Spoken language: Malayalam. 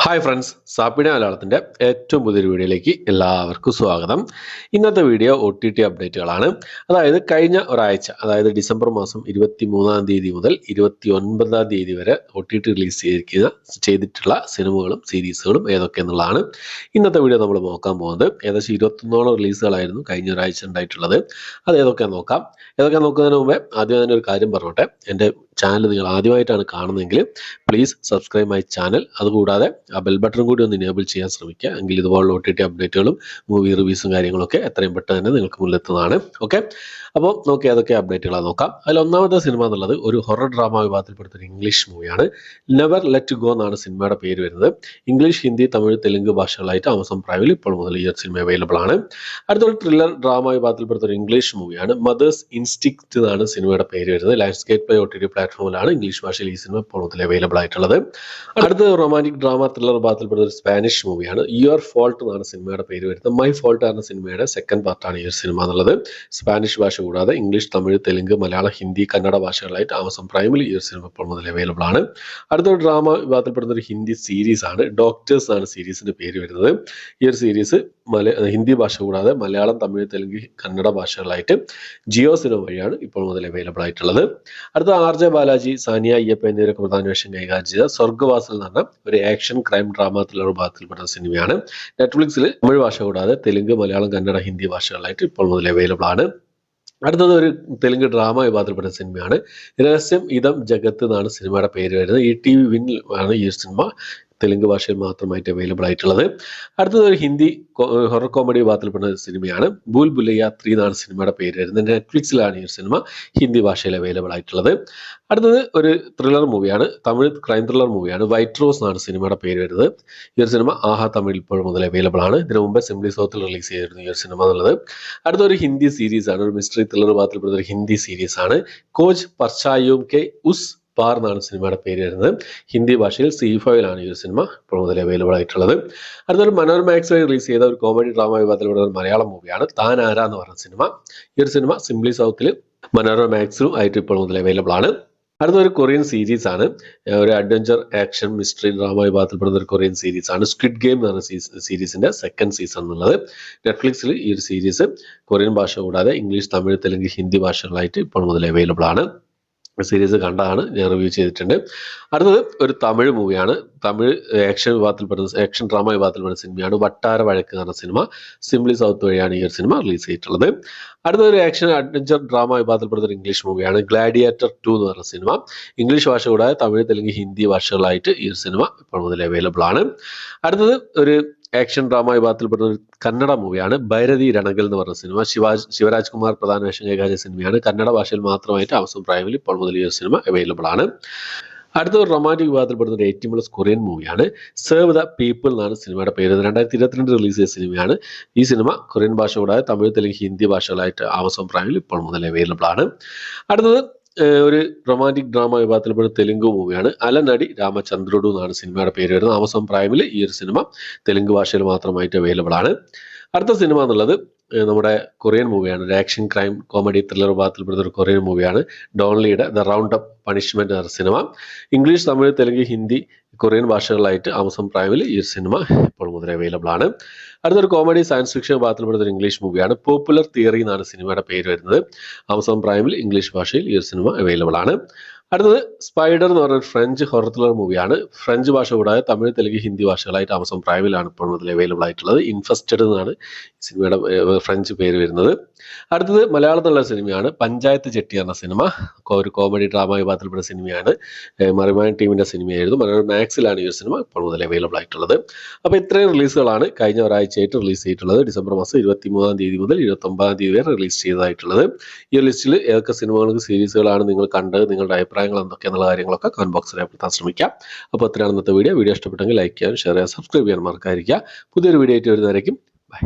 ഹായ് ഫ്രണ്ട്സ്, സാപ്പിന മലയാളത്തിൻ്റെ ഏറ്റവും പുതിയൊരു വീഡിയോയിലേക്ക് എല്ലാവർക്കും സ്വാഗതം. ഇന്നത്തെ വീഡിയോ OTT അപ്ഡേറ്റുകളാണ്. അതായത് കഴിഞ്ഞ ഒരാഴ്ച, അതായത് ഡിസംബർ മാസം 23-ാം തീയതി മുതൽ 29-ാം തീയതി വരെ OTT റിലീസ് ചെയ്തിട്ടുള്ള സിനിമകളും സീരീസുകളും ഏതൊക്കെയെന്നുള്ളതാണ് ഇന്നത്തെ വീഡിയോ നമ്മൾ നോക്കാൻ പോകുന്നത്. ഏകദേശം 21ഓളം റിലീസുകളായിരുന്നു കഴിഞ്ഞ ഒരാഴ്ച ഉണ്ടായിട്ടുള്ളത്. അത് ഏതൊക്കെയാണെന്ന് നോക്കാം. ഏതൊക്കെ നോക്കുന്നതിന് മുമ്പേ ആദ്യം തന്നെ ഒരു കാര്യം പറഞ്ഞോട്ടെ. എൻ്റെ ചാനൽ നിങ്ങൾ ആദ്യമായിട്ടാണ് കാണുന്നതെങ്കിൽ പ്ലീസ് സബ്സ്ക്രൈബ് മൈ ചാനൽ. അതുകൂടാതെ ആ ബെൽ ബട്ടൺ കൂടി ഒന്ന് ഇനേബിൾ ചെയ്യാൻ ശ്രമിക്കുക. എങ്കിൽ ഇതുപോലുള്ള OTT അപ്ഡേറ്റുകളും മൂവി റിവ്യൂസും കാര്യങ്ങളൊക്കെ എത്രയും പെട്ടെന്ന് തന്നെ നിങ്ങൾക്ക് മുന്നിലെത്തുന്നതാണ്. ഓക്കെ, അപ്പോൾ നോക്കി ഏതൊക്കെ അപ്ഡേറ്റുകളാണ് നോക്കാം. അതിൽ ഒന്നാമത്തെ സിനിമ എന്നുള്ളത് ഒരു ഹൊറർ ഡ്രാമ വിഭാഗത്തിൽപ്പെടുത്തൊരു ഇംഗ്ലീഷ് മൂവിയാണ്. നെവർ ലെറ്റ് ഗോ എന്നാണ് സിനിമയുടെ പേര് വരുന്നത്. ഇംഗ്ലീഷ്, ഹിന്ദി, തമിഴ്, തെലുങ്ക് ഭാഷകളായിട്ട് ആമസോൺ പ്രൈമിൽ ഇപ്പോൾ മുതൽ ഈ ഒരു സിനിമ അവൈലബിൾ ആണ്. അടുത്തൊരു ത്രില്ലർ ഡ്രാമ വിഭാഗത്തിൽപ്പെടുത്തൊരു ഇംഗ്ലീഷ് മൂവിയാണ്. മദേഴ്സ് ഇൻസ്റ്റിക്റ്റ് എന്നാണ് സിനിമയുടെ പേര് വരുന്നത്. ലൈഫ്സ്കേപ്പ് ബൈ OTT പ്ലാറ്റ്ഫോമിലാണ് ഇംഗ്ലീഷ് ഭാഷയിൽ ഈ സിനിമ ഇപ്പോൾ മുതൽ അവൈലബിൾ ആയിട്ടുള്ളത്. അടുത്ത റൊമാൻറ്റിക് ഡ്രാമ ത്രില്ലർ വിഭാഗത്തിൽപ്പെടുന്ന ഒരു സ്പാനിഷ് മൂവിയാണ്. യുവർ ഫോൾട്ട് എന്നാണ് സിനിമയുടെ പേര് വരുന്നത്. മൈ ഫോൾട്ട് എന്ന സിനിമയുടെ സെക്കൻഡ് പാർട്ടാണ് ഈ ഒരു സിനിമ എന്നുള്ളത്. സ്പാനിഷ് ഭാഷ കൂടാതെ ഇംഗ്ലീഷ്, തമിഴ്, തെലുങ്ക്, മലയാളം, ഹിന്ദി, കന്നഡ ഭാഷകളായിട്ട് ആമസോൺ പ്രൈമിൽ ഈ ഒരു സിനിമ ഇപ്പോൾ മുതൽ അവൈലബിൾ ആണ്. അടുത്തൊരു ഡ്രാമ വിഭാഗത്തിൽപ്പെടുന്ന ഒരു ഹിന്ദി സീരീസ് ആണ്. ഡോക്ടേഴ്സ് ആണ് സീരീസിന്റെ പേര് വരുന്നത്. ഈ ഒരു സീരീസ് ഹിന്ദി ഭാഷ കൂടാതെ മലയാളം, തമിഴ്, തെലുങ്ക്, കന്നഡ ഭാഷകളായിട്ട് ജിയോ സിനിമ വഴിയാണ് ഇപ്പോൾ മുതൽ അവൈലബിൾ ആയിട്ടുള്ളത്. അടുത്ത RJ ബാലാജി, സാനിയ അയ്യപ്പ എന്നിവരൊക്കെ പ്രധാന വേഷം കൈകാര്യം ചെയ്ത സ്വർഗ്ഗവാസൽ എന്ന് പറഞ്ഞ ഒരു ആക്ഷൻ ക്രൈം ഡ്രാമ ത്രില്ലർ വിഭാഗത്തിൽപ്പെടുന്ന സിനിമയാണ്. നെറ്റ്ഫ്ലിക്സിൽ തമിഴ് ഭാഷ കൂടാതെ തെലുങ്ക്, മലയാളം, കന്നഡ, ഹിന്ദി ഭാഷകളായിട്ട് ഇപ്പോൾ മുതൽ അവൈലബിൾ ആണ്. അടുത്തത് ഒരു തെലുങ്ക് ഡ്രാമ വിഭാഗത്തിൽപ്പെട്ട സിനിമയാണ്. രഹസ്യം ഇതം ജഗത്ത് എന്നാണ് സിനിമയുടെ പേര് വരുന്നത്. ETV വിൻ ആണ് ഈ സിനിമ തെലുങ്ക് ഭാഷയിൽ മാത്രമായിട്ട് അവൈലബിൾ ആയിട്ടുള്ളത്. അടുത്തത് ഒരു ഹിന്ദി ഹൊറർ കോമഡി വിഭാഗത്തിൽപ്പെടുന്ന സിനിമയാണ്. ഭൂൽ ഭുലയ്യ 3 എന്നാണ് സിനിമയുടെ പേര് വരുന്നത്. നെറ്റ്ഫ്ലിക്സിലാണ് ഈ സിനിമ ഹിന്ദി ഭാഷയിൽ അവൈലബിൾ ആയിട്ടുള്ളത്. അടുത്തത് ഒരു ത്രില്ലർ മൂവിയാണ്. തമിഴ് ക്രൈം ത്രില്ലർ മൂവിയാണ്. വൈറ്റ് റോസ് എന്നാണ് സിനിമയുടെ പേര് വരുന്നത്. ഈ ഒരു സിനിമ ആഹാ തമിഴ് ഇപ്പോൾ മുതൽ അവൈലബിൾ ആണ്. ഇതിനു മുമ്പ് സിംപ്ലി സൗത്തിൽ റിലീസ് ചെയ്തിരുന്നു ഈ ഒരു സിനിമ എന്നുള്ളത്. അടുത്തൊരു ഹിന്ദി സീരീസ് ആണ്. ഒരു മിസ്റ്ററി ത്രില്ലർ വിഭാഗത്തിൽപ്പെടുന്ന ഒരു ഹിന്ദി സീരീസ് ആണ്. കോച്ച് പർച്ചായും കെ ഉസ് പാർ എന്നാണ് സിനിമയുടെ പേര് വരുന്നത്. ഹിന്ദി ഭാഷയിൽ C5 ആണ് ഈ ഒരു സിനിമ ഇപ്പോൾ മുതൽ അവൈലബിൾ ആയിട്ടുള്ളത്. അടുത്തൊരു മനോരമാക്സ് വഴി റിലീസ് ചെയ്ത ഒരു കോമഡി ഡ്രാമ വിഭാഗത്തിൽപ്പെടുന്ന ഒരു മലയാളം മൂവിയാണ് താൻ ആരാ എന്ന് പറഞ്ഞ സിനിമ. ഈ ഒരു സിനിമ സിംപ്ലി സൗത്തിൽ മനോരമാക്സിലും ആയിട്ട് ഇപ്പോൾ മുതൽ അവൈലബിൾ ആണ്. അടുത്തൊരു കൊറിയൻ സീരീസ് ആണ്. ഒരു അഡ്വഞ്ചർ ആക്ഷൻ മിസ്റ്ററി ഡ്രാമ വിഭാഗത്തിൽപ്പെടുന്ന ഒരു കൊറിയൻ സീരീസ് ആണ്. സ്ക്വിഡ് ഗെയിം എന്ന് പറഞ്ഞ സീരീസിന്റെ സെക്കൻഡ് സീസൺ എന്നുള്ളത്. നെറ്റ്ഫ്ലിക്സിൽ ഈ ഒരു സീരീസ് കൊറിയൻ ഭാഷ കൂടാതെ ഇംഗ്ലീഷ്, തമിഴ്, തെലുങ്ക്, ഹിന്ദി ഭാഷകളായിട്ട് ഇപ്പോൾ മുതൽ അവൈലബിൾ ആണ്. സീരീസ് കണ്ടാണ് ഞാൻ റിവ്യൂ ചെയ്തിട്ടുണ്ട്. അടുത്തത് ഒരു തമിഴ് മൂവിയാണ്. തമിഴ് ആക്ഷൻ ഡ്രാമ വിഭാഗത്തിൽപ്പെടുന്ന സിനിമയാണ്. വട്ടാര വഴക്ക് എന്ന സിനിമ സിംപ്ലി സൗത്ത് വഴിയാണ് ഈ ഒരു സിനിമ റിലീസ് ചെയ്തിട്ടുള്ളത്. അടുത്തൊരു ആക്ഷൻ അഡ്വഞ്ചർ ഡ്രാമ വിഭാഗത്തിൽപ്പെടുന്ന ഒരു ഇംഗ്ലീഷ് മൂവിയാണ്. ഗ്ലാഡിയേറ്റർ 2 എന്ന് പറഞ്ഞ സിനിമ. ഇംഗ്ലീഷ് ഭാഷ കൂടാതെ തമിഴ്, തെലുങ്ക്, ഹിന്ദി ഭാഷകളായിട്ട് ഈ ഒരു സിനിമ ഇപ്പോൾ മുതൽ അവൈലബിൾ ആണ്. അടുത്തത് ഒരു ആക്ഷൻ ഡ്രാമ വിഭാഗത്തിൽപ്പെടുന്ന ഒരു കന്നഡ മൂവിയാണ്. ഭൈരതി രണകൽ എന്ന് പറഞ്ഞ സിനിമ. ശിവരാജ് കുമാർ പ്രധാന വേഷം കൈകാര്യം സിനിമയാണ്. കന്നഡ ഭാഷയിൽ മാത്രമായിട്ട് ആമസോൺ പ്രൈമിൽ ഇപ്പോൾ മുതൽ ഈ സിനിമ അവൈലബിൾ ആണ്. അടുത്ത ഒരു റൊമാൻറ്റിക് വിഭാഗത്തിൽപ്പെടുന്ന ഒരു 18+ കൊറിയൻ മൂവിയാണ്. സെർവ് ദ പീപ്പിൾ എന്നാണ് സിനിമയുടെ പേര്. 2022 റിലീസ് ചെയ്ത സിനിമയാണ്. ഈ സിനിമ കൊറിയൻ ഭാഷ കൂടാതെ തമിഴ്, തെലുങ്ക്, ഹിന്ദി ഭാഷകളായിട്ട് ആമസോൺ പ്രൈമിൽ ഇപ്പോൾ മുതൽ അവൈലബിൾ ആണ്. അടുത്തത് ഒരു റൊമാൻറ്റിക് ഡ്രാമ വിഭാഗത്തിൽപ്പെടുന്ന തെലുങ്ക് മൂവിയാണ്. അലനടി രാമചന്ദ്രുഡു എന്നാണ് സിനിമയുടെ പേര് വരുന്നത്. ആമസോൺ പ്രൈമിൽ ഈ ഒരു സിനിമ തെലുങ്ക് ഭാഷയിൽ മാത്രമായിട്ട് അവൈലബിൾ ആണ്. അടുത്ത സിനിമ എന്നുള്ളത് നമ്മുടെ കൊറിയൻ മൂവിയാണ്. ഒരു ആക്ഷൻ ക്രൈം കോമഡി ത്രില്ലർ വിഭാഗത്തിൽപ്പെടുന്ന ഒരു കൊറിയൻ മൂവിയാണ്. ഡോൺലിയുടെ ദ റൗണ്ട് അപ്പ് പണിഷ്മെന്റ് എന്ന സിനിമ. ഇംഗ്ലീഷ്, തമിഴ്, തെലുങ്ക്, ഹിന്ദി, കൊറിയൻ ഭാഷകളായിട്ട് ആമസോൺ പ്രൈമിൽ ഈ സിനിമ ഇപ്പോൾ മുതൽ അവൈലബിൾ ആണ്. അടുത്തൊരു കോമഡി സയൻസ് ഫിക്ഷൻ വിഭാഗത്തിൽപ്പെടുന്ന ഒരു ഇംഗ്ലീഷ് മൂവിയാണ്. പോപ്പുലർ തിയറി എന്നാണ് സിനിമയുടെ പേര് വരുന്നത്. ആമസോൺ പ്രൈമിൽ ഇംഗ്ലീഷ് ഭാഷയിൽ ഈ സിനിമ അവൈലബിൾ ആണ്. അടുത്തത് സ്പൈഡർ എന്ന് പറഞ്ഞ ഫ്രഞ്ച് ഹൊറർ ത്രില്ലർ മൂവിയാണ്. ഫ്രഞ്ച് ഭാഷ കൂടാതെ തമിഴ്, തെലുങ്ക്, ഹിന്ദി ഭാഷകളായിട്ട് ആമസോൺ പ്രൈമിലാണ് ഇപ്പോൾ മുതൽ അവൈലബിൾ ആയിട്ടുള്ളത്. ഇൻഫെസ്റ്റഡ് എന്നാണ് സിനിമയുടെ ഫ്രഞ്ച് പേര് വരുന്നത്. അടുത്തത് മലയാളത്തിലുള്ള സിനിമയാണ്. പഞ്ചായത്ത് ചെട്ടി എന്ന സിനിമ. ഒരു കോമഡി ഡ്രാമ വിഭാഗത്തിൽപ്പെട്ട സിനിമയാണ്. മറിമാൻ ടീമിന്റെ സിനിമയായിരുന്നു. മനോരമാക്സിലാണ് ഈ സിനിമ ഇപ്പോൾ മുതൽ അവൈലബിൾ ആയിട്ടുള്ളത്. അപ്പോൾ ഇത്രയും റിലീസുകളാണ് കഴിഞ്ഞ ഒരാഴ്ചയായിട്ട് റിലീസ് ചെയ്തിട്ടുള്ളത്. ഡിസംബർ മാസം 23-ാം തീയതി മുതൽ 29-ാം തീയതി വരെ റിലീസ് ചെയ്തതായിട്ടുള്ളത്. ഈ ലിസ്റ്റിൽ ഏതൊക്കെ സിനിമകൾക്ക് സീരീസുകളാണ് നിങ്ങൾ കണ്ടത്, നിങ്ങളുടെ അഭിപ്രായങ്ങൾ എന്തൊക്കെയെന്നുള്ള കാര്യങ്ങളൊക്കെ കമന്റ് ബോക്സിൽ രേഖപ്പെടുത്താൻ ശ്രമിക്കാം. അപ്പോൾ ഇത്രയാണ് ഇന്നത്തെ വീഡിയോ. വീഡിയോ ഇഷ്ടപ്പെട്ടെങ്കിൽ ലൈക്ക് ചെയ്യാനും ഷെയർ ചെയ്യാൻ സബ്സ്ക്രൈബ് ചെയ്യാൻ മറക്കാതിരിക്കുക. പുതിയൊരു വീഡിയോ ആയിട്ട് വരുന്നതായിരിക്കും. ബൈ.